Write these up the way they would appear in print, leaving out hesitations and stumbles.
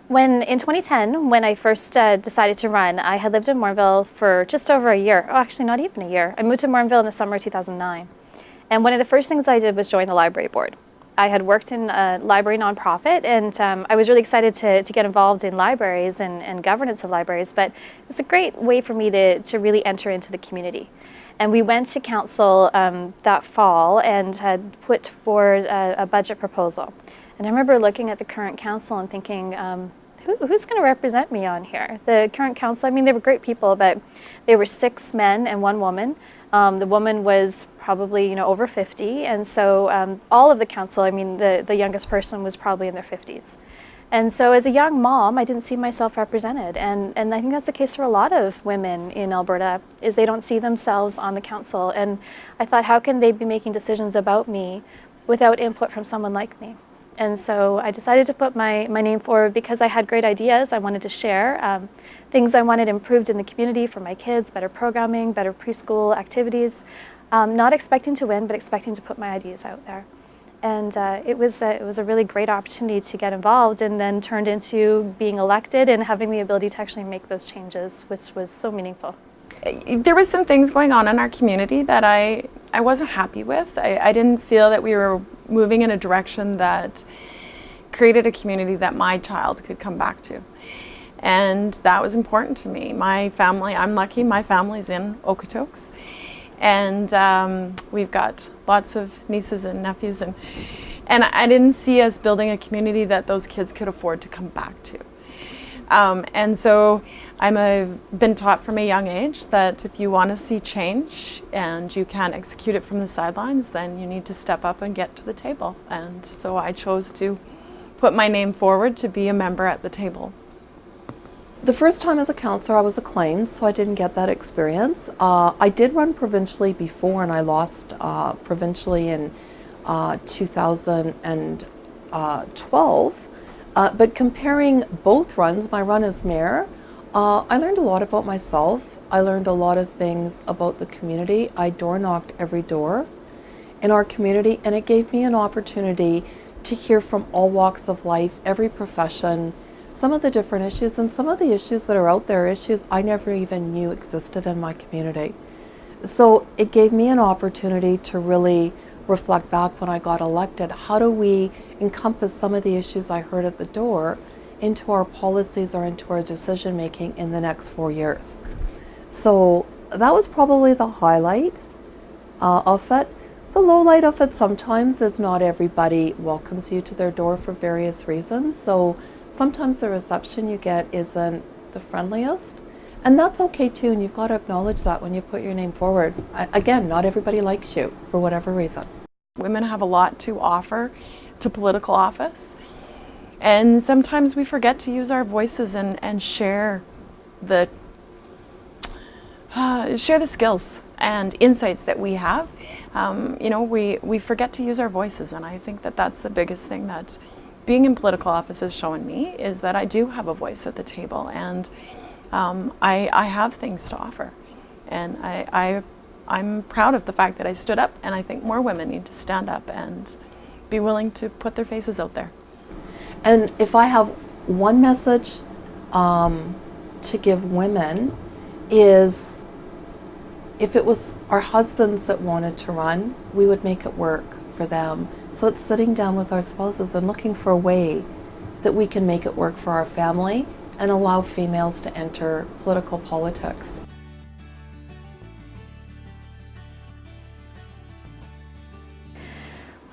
In 2010, when I first decided to run, I had lived in Morinville for just over a year. Oh, actually, not even a year. I moved to Morinville in the summer of 2009. And one of the first things I did was join the library board. I had worked in a library nonprofit, and I was really excited to get involved in libraries and governance of libraries, but it was a great way for me to really enter into the community. And we went to council that fall and had put forward a budget proposal. And I remember looking at the current council and thinking, who's going to represent me on here? The current council, I mean, they were great people, but they were 6 men and 1 woman. The woman was probably, over 50, and so all of the council, I mean, the youngest person was probably in their 50s. And so as a young mom, I didn't see myself represented, and I think that's the case for a lot of women in Alberta, is they don't see themselves on the council. And I thought, how can they be making decisions about me without input from someone like me? And so I decided to put my name forward because I had great ideas I wanted to share, things I wanted improved in the community for my kids, better programming, better preschool activities, not expecting to win, but expecting to put my ideas out there. And it was a really great opportunity to get involved, and then turned into being elected and having the ability to actually make those changes, which was so meaningful. There was some things going on in our community that I wasn't happy with. I didn't feel that we were moving in a direction that created a community that my child could come back to. And that was important to me. My family, I'm lucky, my family's in Okotoks. And we've got lots of nieces and nephews, and I didn't see us building a community that those kids could afford to come back to. And so I've been taught from a young age that if you want to see change and you can't execute it from the sidelines, then you need to step up and get to the table. And so I chose to put my name forward to be a member at the table. The first time as a councillor I was acclaimed, so I didn't get that experience. I did run provincially before, and I lost provincially in 2012. But comparing both runs, my run as mayor, I learned a lot about myself. I learned a lot of things about the community. I door knocked every door in our community, and it gave me an opportunity to hear from all walks of life, every profession, some of the different issues, and some of the issues that are out there, issues I never even knew existed in my community. So it gave me an opportunity to really reflect back when I got elected. How do we encompass some of the issues I heard at the door into our policies or into our decision making in the next 4 years? So that was probably the highlight of it. The low light of it sometimes is not everybody welcomes you to their door for various reasons. So sometimes the reception you get isn't the friendliest, and that's okay too, and you've got to acknowledge that when you put your name forward. Again, not everybody likes you for whatever reason. Women have a lot to offer to political office, and sometimes we forget to use our voices and share the skills and insights that we have. We forget to use our voices, and I think that that's the biggest thing that being in political office has shown me, is that I do have a voice at the table, and I have things to offer. And I'm proud of the fact that I stood up, and I think more women need to stand up and be willing to put their faces out there. And if I have one message to give women, is if it was our husbands that wanted to run, we would make it work for them. So it's sitting down with our spouses and looking for a way that we can make it work for our family and allow females to enter political politics.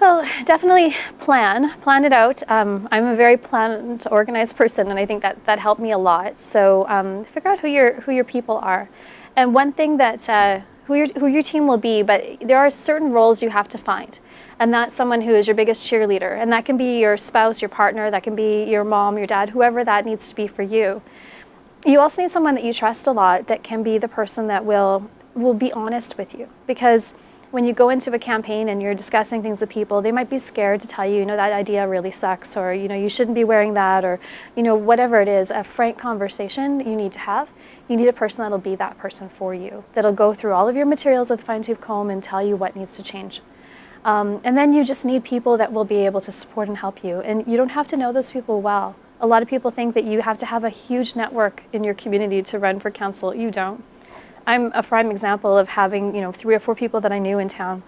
Well, definitely plan it out. I'm a very planned, organized person, and I think that helped me a lot. So figure out who your people are, and one thing that who your team will be. But there are certain roles you have to find, and that's someone who is your biggest cheerleader, and that can be your spouse, your partner, that can be your mom, your dad, whoever that needs to be for you. You also need someone that you trust a lot, that can be the person that will be honest with you, because when you go into a campaign and you're discussing things with people, they might be scared to tell you, that idea really sucks, or, you shouldn't be wearing that, or, whatever it is. A frank conversation you need to have. You need a person that'll be that person for you, that'll go through all of your materials with a fine-tooth comb and tell you what needs to change. And then you just need people that will be able to support and help you. And you don't have to know those people well. A lot of people think that you have to have a huge network in your community to run for council. You don't. I'm a prime example of having, 3 or 4 people that I knew in town.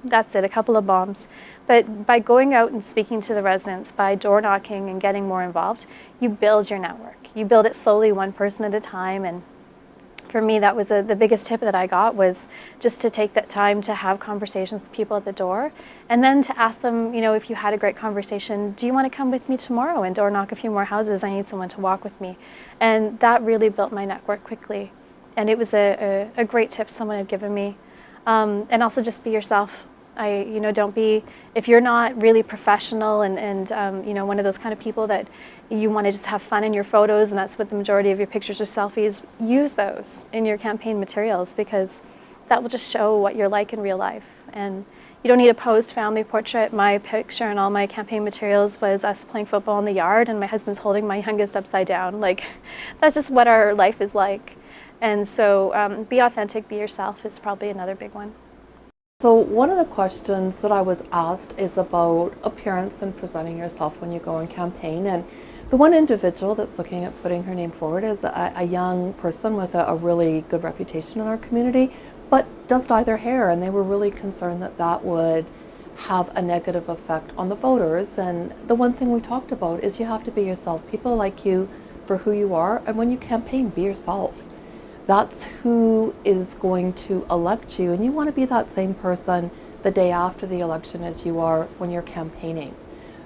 That's it, a couple of bombs. But by going out and speaking to the residents, by door knocking and getting more involved, you build your network. You build it slowly, one person at a time. And for me, that was the biggest tip that I got, was just to take that time to have conversations with people at the door, and then to ask them, if you had a great conversation, do you want to come with me tomorrow and door knock a few more houses? I need someone to walk with me. And that really built my network quickly. And it was a great tip someone had given me. And also just be yourself. Don't be, if you're not really professional and one of those kind of people that you want to just have fun in your photos, and that's what the majority of your pictures or selfies, use those in your campaign materials, because that will just show what you're like in real life. And you don't need a posed family portrait. My picture and all my campaign materials was us playing football in the yard and my husband's holding my youngest upside down. Like, that's just what our life is like. And so be authentic, be yourself is probably another big one. So one of the questions that I was asked is about appearance and presenting yourself when you go on campaign. And the one individual that's looking at putting her name forward is a young person with a really good reputation in our community, but does dye their hair. And they were really concerned that that would have a negative effect on the voters. And the one thing we talked about is you have to be yourself. People like you for who you are. And when you campaign, be yourself. That's who is going to elect you, and you want to be that same person the day after the election as you are when you're campaigning.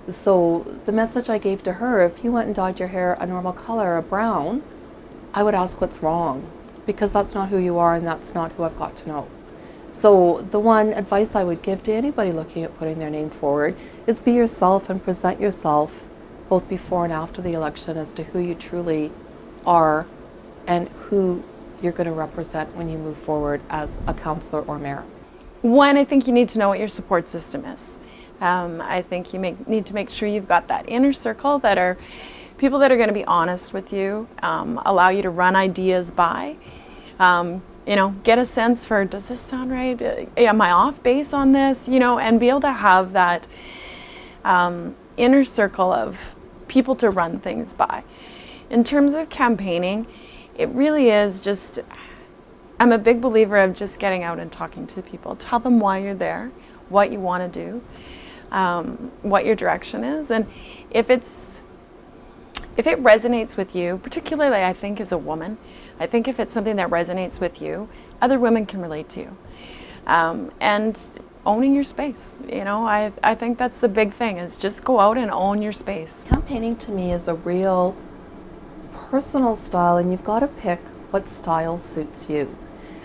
So the message I gave to her, if you went and dyed your hair a normal color, a brown, I would ask what's wrong, because that's not who you are and that's not who I've got to know. So the one advice I would give to anybody looking at putting their name forward is be yourself and present yourself both before and after the election as to who you truly are and who you're going to represent when you move forward as a councillor or mayor. One, I think you need to know what your support system is. I think you need to make sure you've got that inner circle that are people that are going to be honest with you, allow you to run ideas by, get a sense for, does this sound right? Am I off base on this? And be able to have that inner circle of people to run things by. In terms of campaigning, it really is just, I'm a big believer of just getting out and talking to people. Tell them why you're there, what you want to do, what your direction is. And if it resonates with you, particularly I think as a woman, I think if it's something that resonates with you, other women can relate to you. And owning your space, I think that's the big thing, is just go out and own your space. Campaigning to me is a real personal style, and you've got to pick what style suits you.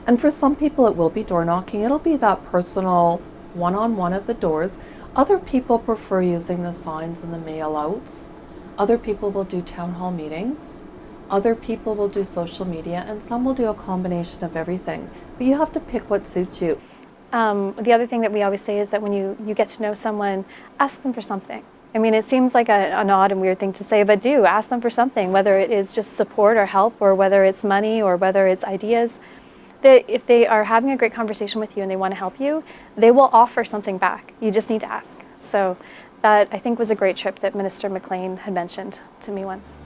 And for some people it will be door knocking. It'll be that personal one-on-one at the doors. Other people prefer using the signs and the mail outs. Other people will do town hall meetings. Other people will do social media, and some will do a combination of everything. But you have to pick what suits you. The other thing that we always say is that when you get to know someone, ask them for something. I mean, it seems like an odd and weird thing to say, but do ask them for something, whether it is just support or help, or whether it's money, or whether it's ideas. If they are having a great conversation with you and they want to help you, they will offer something back. You just need to ask. So that, I think, was a great trip that Minister McLean had mentioned to me once.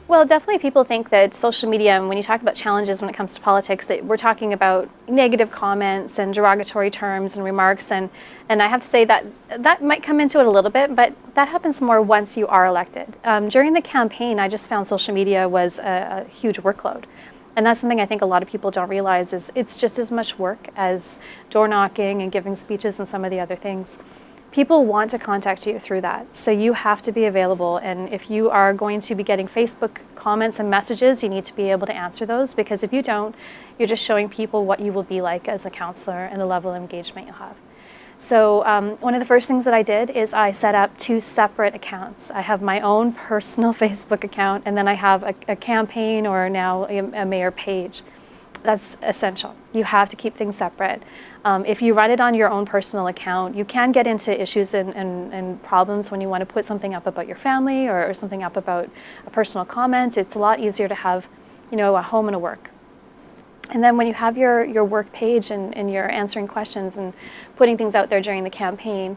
Well, definitely people think that social media, and when you talk about challenges when it comes to politics, that we're talking about negative comments and derogatory terms and remarks, and I have to say that that might come into it a little bit, but that happens more once you are elected. During the campaign, I just found social media was a huge workload. And that's something I think a lot of people don't realize, is it's just as much work as door knocking and giving speeches and some of the other things. People want to contact you through that, so you have to be available. And if you are going to be getting Facebook comments and messages, you need to be able to answer those, because if you don't, you're just showing people what you will be like as a councillor and the level of engagement you'll have. So one of the first things that I did is I set up 2 separate accounts. I have my own personal Facebook account, and then I have a campaign, or now a mayor page. That's essential. You have to keep things separate. If you run it on your own personal account, you can get into issues and problems when you want to put something up about your family, or something up about a personal comment. It's a lot easier to have, a home and a work. And then when you have your work page and you're answering questions and putting things out there during the campaign,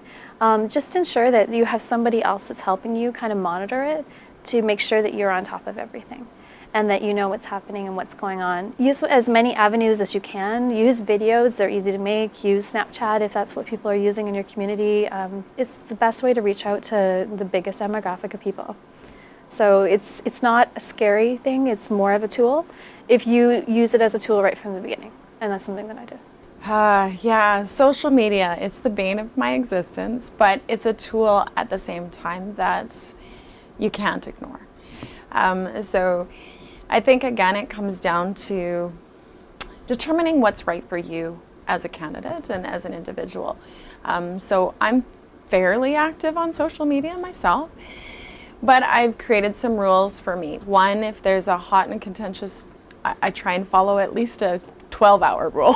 just ensure that you have somebody else that's helping you kind of monitor it to make sure that you're on top of everything and that you know what's happening and what's going on. Use as many avenues as you can. Use videos, they're easy to make. Use Snapchat if that's what people are using in your community. It's the best way to reach out to the biggest demographic of people. So it's not a scary thing, it's more of a tool if you use it as a tool right from the beginning. And that's something that I do. Yeah, social media, it's the bane of my existence, but it's a tool at the same time that you can't ignore. So I think, again, it comes down to determining what's right for you as a candidate and as an individual. So I'm fairly active on social media myself. But I've created some rules for me. One, if there's a hot and contentious, I try and follow at least a 12-hour rule.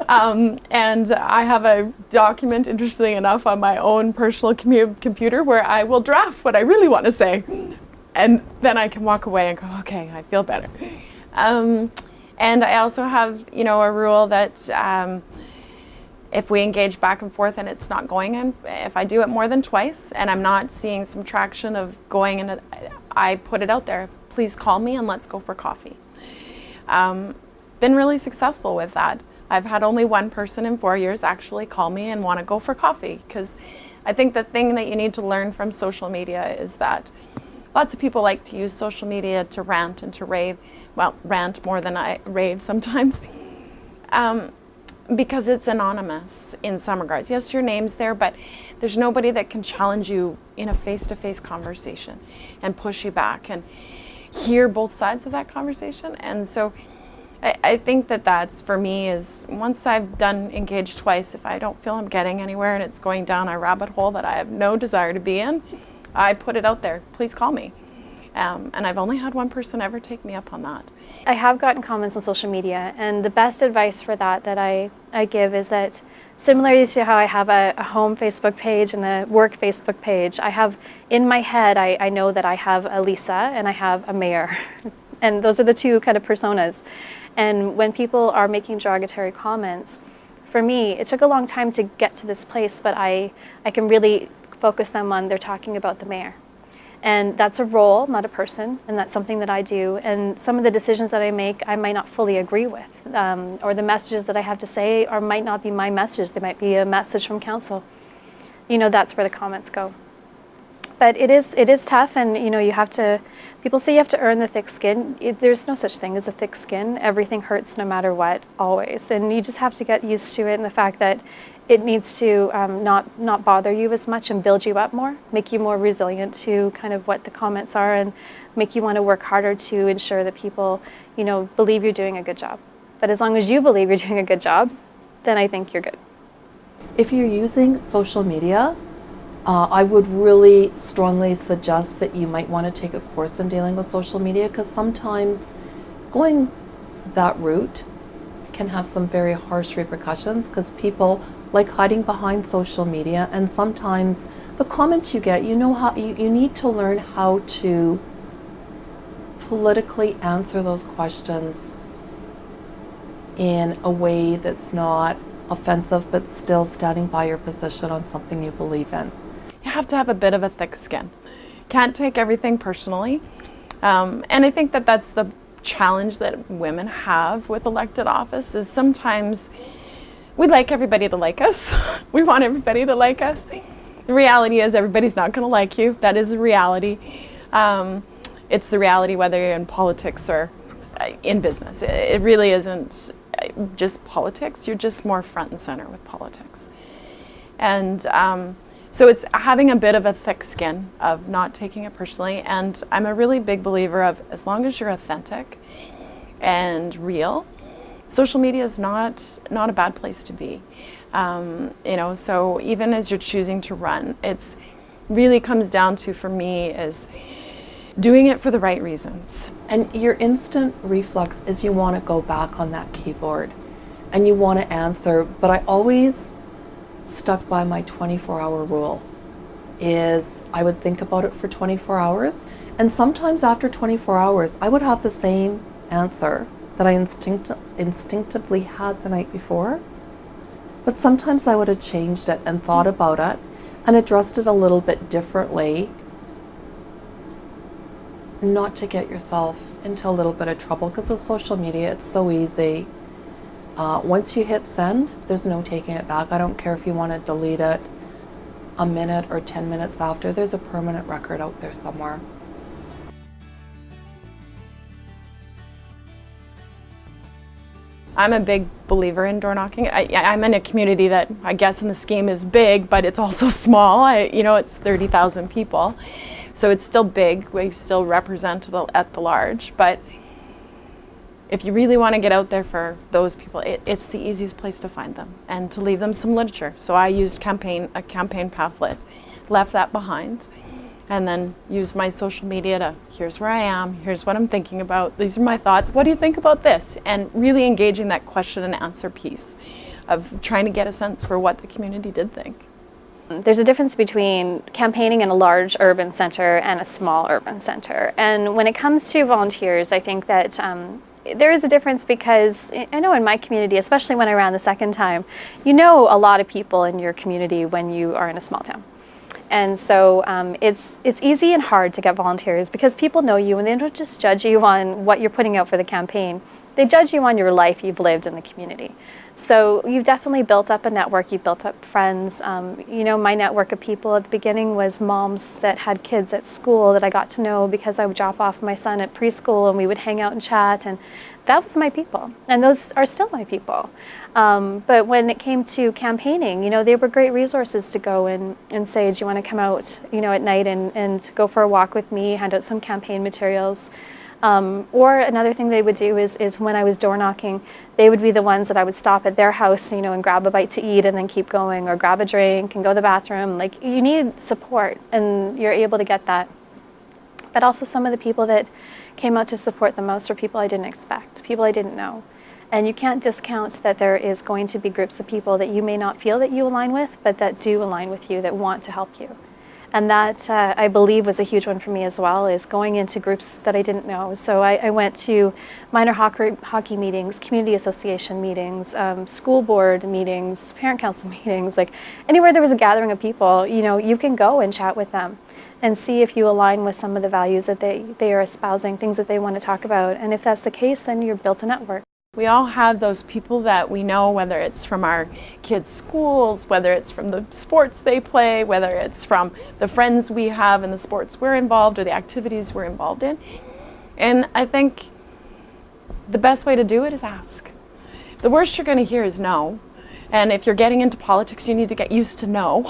And I have a document, interestingly enough, on my own personal computer where I will draft what I really want to say. And then I can walk away and go, okay, I feel better. And I also have, a rule that if we engage back and forth and it's not going in, if I do it more than twice and I'm not seeing some traction of going in, I put it out there. Please call me and let's go for coffee. Been really successful with that. I've had only one person in 4 years actually call me and want to go for coffee, because I think the thing that you need to learn from social media is that lots of people like to use social media to rant and to rave. Well, rant more than I rave sometimes. Because it's anonymous in some regards. Yes, your name's there, but there's nobody that can challenge you in a face-to-face conversation and push you back and hear both sides of that conversation. And so I think that that's, for me, is once I've done engage twice, if I don't feel I'm getting anywhere and it's going down a rabbit hole that I have no desire to be in, I put it out there. Please call me. And I've only had one person ever take me up on that. I have gotten comments on social media, and the best advice for that I give is that, similarly to how I have a home Facebook page and a work Facebook page, I have in my head, I know that I have a Lisa and I have a mayor. And those are the two kind of personas. And when people are making derogatory comments, for me, it took a long time to get to this place, but I can really focus them on they're talking about the mayor. And that's a role, not a person, and that's something that I do. And some of the decisions that I make, I might not fully agree with, or the messages that I have to say might not be my message. They might be a message from council. That's where the comments go. But it is tough, and you have to. People say you have to earn the thick skin. There's no such thing as a thick skin. Everything hurts no matter what, always, and you just have to get used to it and the fact that it needs to not bother you as much and build you up more, make you more resilient to kind of what the comments are, and make you want to work harder to ensure that people, believe you're doing a good job. But as long as you believe you're doing a good job, then I think you're good. If you're using social media, I would really strongly suggest that you might want to take a course in dealing with social media, because sometimes going that route can have some very harsh repercussions, because people like hiding behind social media, and sometimes the comments you get, how you need to learn how to politically answer those questions in a way that's not offensive but still standing by your position on something you believe in. You have to have a bit of a thick skin. Can't take everything personally. And I think that that's the challenge that women have with elected office, is sometimes we'd like everybody to like us. We want everybody to like us. The reality is everybody's not going to like you. That is a reality. It's the reality whether you're in politics or in business. It really isn't just politics. You're just more front and center with politics. And so it's having a bit of a thick skin of not taking it personally. And I'm a really big believer of, as long as you're authentic and real, social media is not a bad place to be. So even as you're choosing to run, it's really comes down to, for me, is doing it for the right reasons. And your instant reflex is you want to go back on that keyboard and you want to answer, but I always stuck by my 24-hour rule. Is I would think about it for 24 hours, and sometimes after 24 hours I would have the same answer that I instinctively had the night before. But sometimes I would have changed it and thought about it and addressed it a little bit differently, not to get yourself into a little bit of trouble, because with social media, it's so easy. Once you hit send, there's no taking it back. I don't care if you want to delete it a minute or 10 minutes after. There's a permanent record out there somewhere. I'm a big believer in door knocking. I'm in a community that I guess in the scheme is big, but it's also small. It's 30,000 people. So it's still big. We still represent at the large. But if you really want to get out there for those people, it's the easiest place to find them and to leave them some literature. So I used a campaign pamphlet, left that behind, and then used my social media to, here's where I am, here's what I'm thinking about, these are my thoughts, what do you think about this? And really engaging that question and answer piece of trying to get a sense for what the community did think. There's a difference between campaigning in a large urban center and a small urban center. And when it comes to volunteers, I think that there is a difference, because I know in my community, especially when I ran the second time, you know a lot of people in your community when you are in a small town. And so it's easy and hard to get volunteers, because people know you and they don't just judge you on what you're putting out for the campaign. They judge you on your life you've lived in the community. So you've definitely built up a network, you've built up friends. My network of people at the beginning was moms that had kids at school that I got to know because I would drop off my son at preschool and we would hang out and chat, and that was my people. And those are still my people. But when it came to campaigning, they were great resources to go and say, do you want to come out, at night and go for a walk with me, hand out some campaign materials. Or another thing they would do is when I was door knocking, they would be the ones that I would stop at their house, and grab a bite to eat and then keep going, or grab a drink and go to the bathroom. Like, you need support, and you're able to get that. But also some of the people that came out to support the most were people I didn't expect, people I didn't know. And you can't discount that there is going to be groups of people that you may not feel that you align with, but that do align with you, that want to help you. And that, I believe, was a huge one for me as well, is going into groups that I didn't know. So I went to minor hockey meetings, community association meetings, school board meetings, parent council meetings, like anywhere there was a gathering of people, you can go and chat with them and see if you align with some of the values that they are espousing, things that they want to talk about. And if that's the case, then you're built a network. We all have those people that we know, whether it's from our kids' schools, whether it's from the sports they play, whether it's from the friends we have in the sports we're involved or the activities we're involved in. And I think the best way to do it is ask. The worst you're going to hear is no. And if you're getting into politics, you need to get used to no.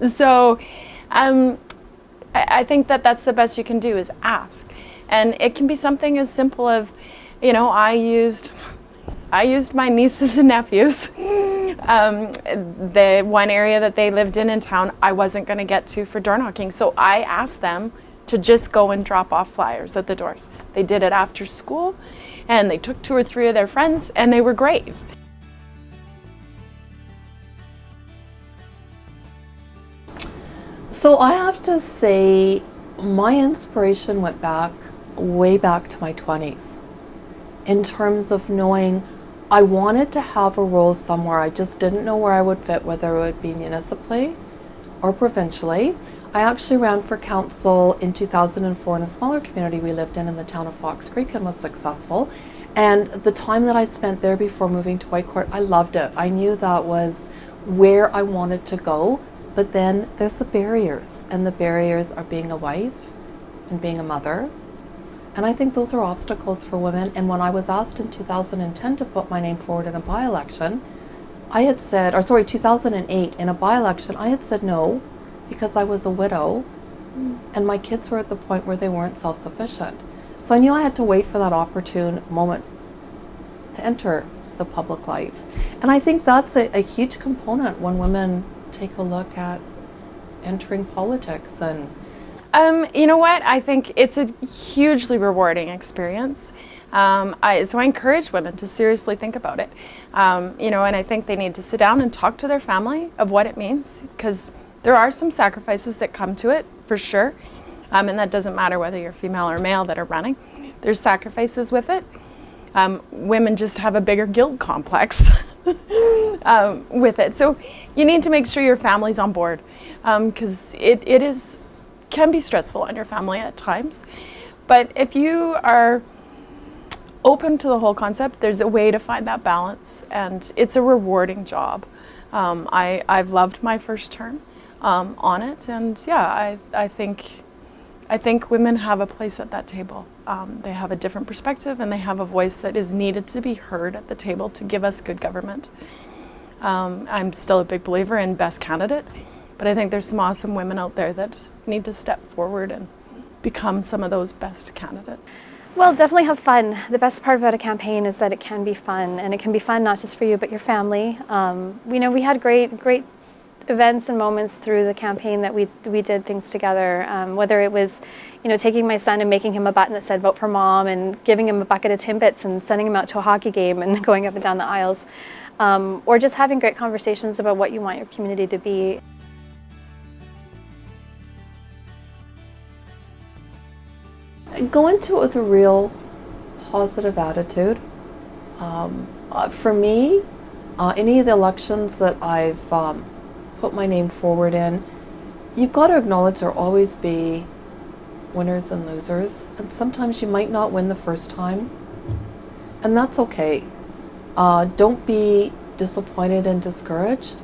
So I think that that's the best you can do, is ask. And it can be something as simple as, I used my nieces and nephews. The one area that they lived in town, I wasn't going to get to for door knocking. So I asked them to just go and drop off flyers at the doors. They did it after school, and they took 2 or 3 of their friends, and they were great. So I have to say, my inspiration went way back to my 20s. In terms of knowing I wanted to have a role somewhere. I just didn't know where I would fit, whether it would be municipally or provincially. I actually ran for council in 2004 in a smaller community we lived in the town of Fox Creek, and was successful. And the time that I spent there before moving to Whitecourt, I loved it. I knew that was where I wanted to go. But then there's the barriers, and the barriers are being a wife and being a mother. And I think those are obstacles for women. And when I was asked in 2010 to put my name forward in a by-election, I had said, 2008, in a by-election, I had said no, because I was a widow and my kids were at the point where they weren't self-sufficient. So I knew I had to wait for that opportune moment to enter the public life. And I think that's a huge component when women take a look at entering politics. And you know what? I think it's a hugely rewarding experience. So I encourage women to seriously think about it. And I think they need to sit down and talk to their family of what it means, because there are some sacrifices that come to it, for sure. And that doesn't matter whether you're female or male that are running. There's sacrifices with it. Women just have a bigger guilt complex with it. So you need to make sure your family's on board, because can be stressful on your family at times. But if you are open to the whole concept, there's a way to find that balance, and it's a rewarding job. I've loved my first term on it, and yeah, I think women have a place at that table. They have a different perspective, and they have a voice that is needed to be heard at the table to give us good government. I'm still a big believer in best candidate, but I think there's some awesome women out there that need to step forward and become some of those best candidates. Well, definitely have fun. The best part about a campaign is that it can be fun, and it can be fun not just for you but your family. We had great events and moments through the campaign that we did things together. Whether it was, taking my son and making him a button that said "Vote for Mom" and giving him a bucket of Timbits and sending him out to a hockey game and going up and down the aisles, or just having great conversations about what you want your community to be. Go into it with a real positive attitude. For me, any of the elections that I've put my name forward in, you've got to acknowledge there'll always be winners and losers, and sometimes you might not win the first time, and that's okay. Don't be disappointed and discouraged,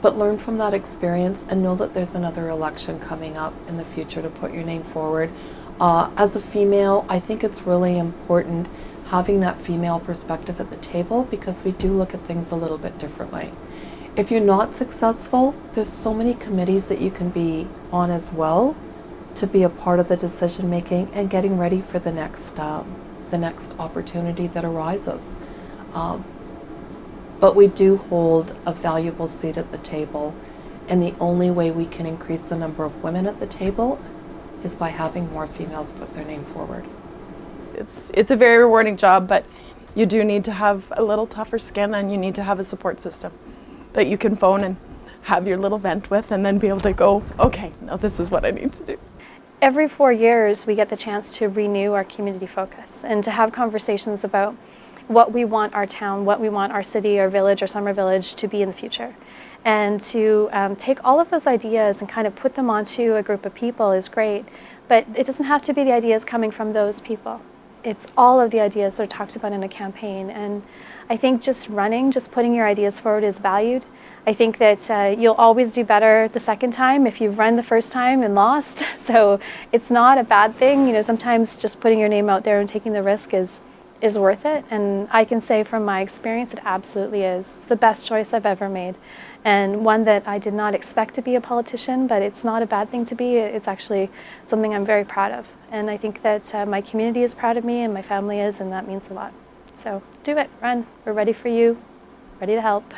but learn from that experience and know that there's another election coming up in the future to put your name forward. As a female, I think it's really important having that female perspective at the table, because we do look at things a little bit differently. If you're not successful, there's so many committees that you can be on as well to be a part of the decision making and getting ready for the next opportunity that arises. But we do hold a valuable seat at the table, and the only way we can increase the number of women at the table is by having more females put their name forward. It's a very rewarding job, but you do need to have a little tougher skin, and you need to have a support system that you can phone and have your little vent with, and then be able to go, okay, now this is what I need to do. Every 4 years, we get the chance to renew our community focus and to have conversations about what we want our town, what we want our city or village or summer village to be in the future. And to take all of those ideas and kind of put them onto a group of people is great, but it doesn't have to be the ideas coming from those people. It's all of the ideas that are talked about in a campaign, and I think just putting your ideas forward is valued. I think that you'll always do better the second time if you've run the first time and lost, so it's not a bad thing. Sometimes just putting your name out there and taking the risk is worth it, and I can say from my experience it absolutely is. It's the best choice I've ever made, and one that I did not expect to be a politician, but it's not a bad thing to be. It's actually something I'm very proud of, and I think that my community is proud of me and my family is, and that means a lot. So do it, run. We're ready for you, ready to help.